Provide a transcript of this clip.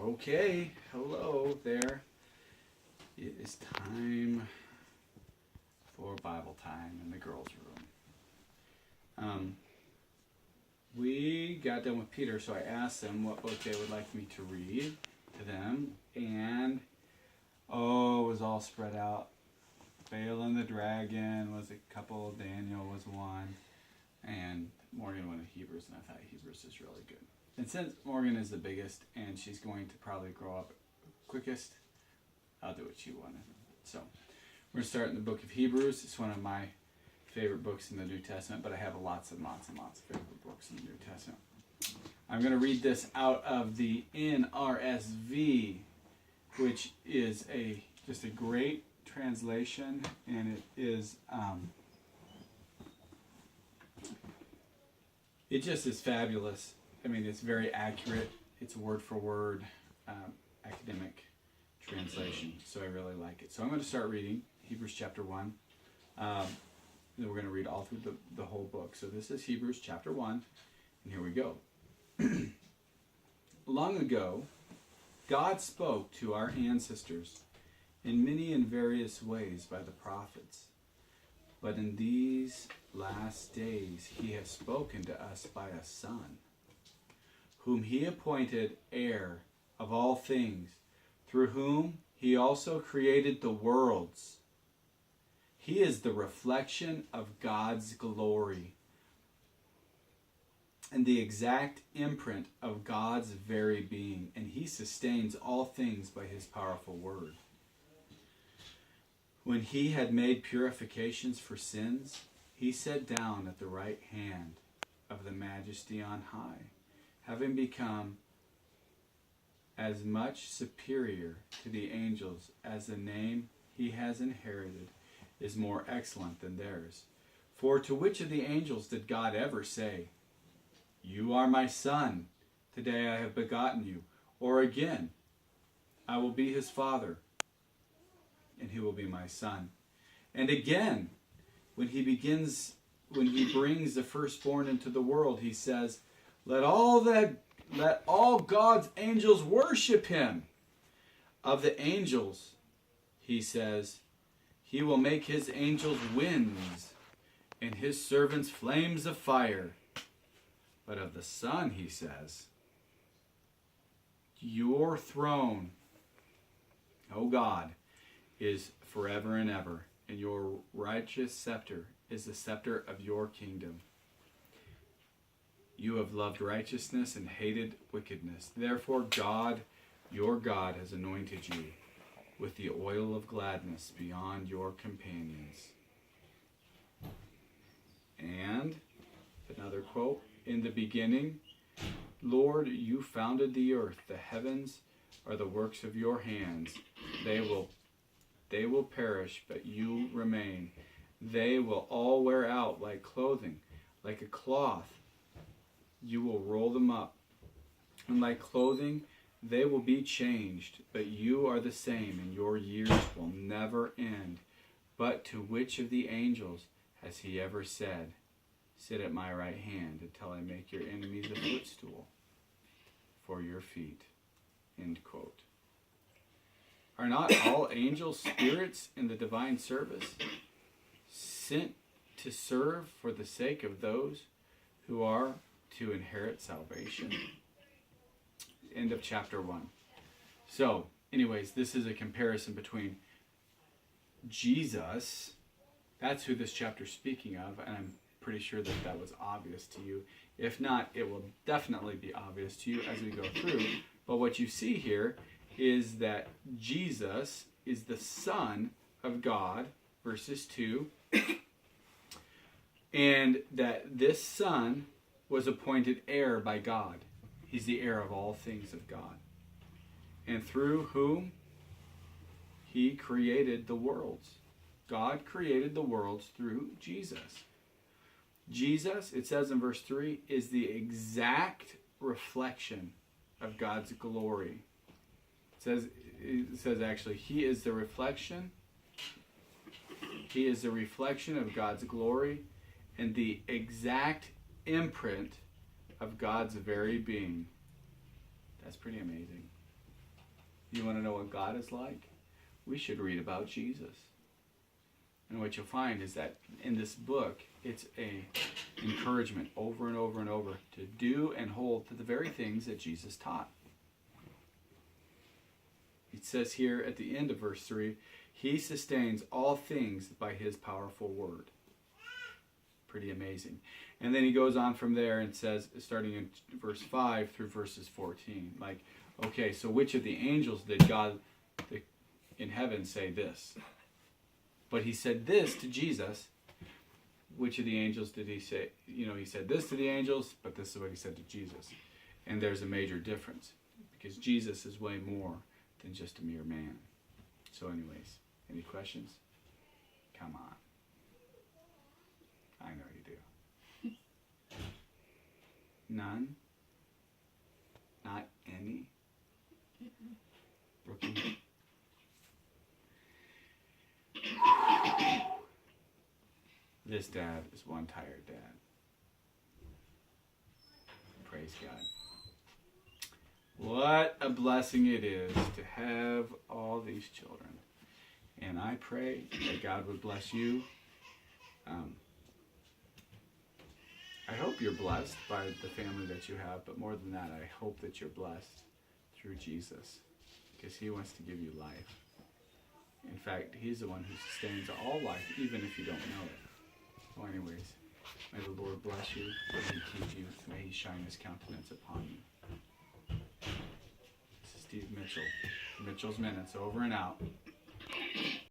Okay, hello there. It is time for Bible time in the girls' room. We got done with Peter, so I asked them what book they would like me to read to them, and it was all spread out. Bale and the Dragon was a couple, Daniel was one, and Morgan wanted Hebrews, and I thought Hebrews is really good. And since Morgan is the biggest and she's going to probably grow up quickest, I'll do what she wanted. So we're going to start in the book of Hebrews. It's one of my favorite books in the New Testament, but I have lots and lots of favorite books in the New Testament. I'm going to read this out of the NRSV, which is just a great translation, and it just is fabulous. I mean, it's very accurate. It's word for word academic translation, so I really like it. So I'm going to start reading Hebrews chapter 1. Then we're going to read all through the whole book. So this is Hebrews chapter 1, and here we go. Long ago, God spoke to our ancestors in many and various ways by the prophets. But in these last days he has spoken to us by a Son, whom he appointed heir of all things, through whom he also created the worlds. He is the reflection of God's glory and the exact imprint of God's very being, and he sustains all things by his powerful word. When he had made purifications for sins, he sat down at the right hand of the Majesty on high, having become as much superior to the angels as the name he has inherited is more excellent than theirs. For to which of the angels did God ever say, "You are my son, today I have begotten you"? Or again, "I will be his father, and he will be my son"? And again, when he brings the firstborn into the world, he says, Let all God's angels worship him. Of the angels, he says, he will make his angels winds and his servants flames of fire. But of the Son, he says, your throne, O God, is forever and ever, and your righteous scepter is the scepter of your kingdom. You have loved righteousness and hated wickedness. Therefore God, your God, has anointed you with the oil of gladness beyond your companions. And, another quote, in the beginning, Lord, you founded the earth. The heavens are the works of your hands. They will perish, but you remain. They will all wear out like clothing, like a cloth. You will roll them up, and like clothing, they will be changed. But you are the same, and your years will never end. But to which of the angels has he ever said, sit at my right hand until I make your enemies a footstool for your feet? End quote. Are not all angels spirits in the divine service, sent to serve for the sake of those who are to inherit salvation? End of chapter 1. So, anyways, this is a comparison between Jesus, that's who this chapter is speaking of, and I'm pretty sure that was obvious to you. If not, it will definitely be obvious to you as we go through. But what you see here is that Jesus is the Son of God, verses 2, and that this Son was appointed heir by God. He's the heir of all things of God, and through whom he created the worlds. God created the worlds through Jesus. Jesus, it says in verse 3, is the exact reflection of God's glory. It says actually, he is the reflection. He is the reflection of God's glory and the exact imprint of God's very being. That's pretty amazing. You want to know what God is like? We should read about Jesus. And what you'll find is that in this book, it's a encouragement over and over and over to do and hold to the very things that Jesus taught. It says here at the end of verse 3, he sustains all things by his powerful word. Pretty amazing. And then he goes on from there and says, starting in verse 5 through verses 14, like, okay, so which of the angels did God in heaven say this? But he said this to Jesus. Which of the angels did he say? You know, he said this to the angels, but this is what he said to Jesus. And there's a major difference, because Jesus is way more than just a mere man. So anyways, any questions? Come on. I know you do. None? Not any? Brookie? This dad is one tired dad. Praise God. What a blessing it is to have all these children. And I pray that God would bless you. I hope you're blessed by the family that you have, but more than that, I hope that you're blessed through Jesus, because he wants to give you life. In fact, he's the one who sustains all life, even if you don't know it. Well, anyways, may the Lord bless you, may he keep you, may he shine his countenance upon you. This is Steve Mitchell. Mitchell's Minutes, over and out.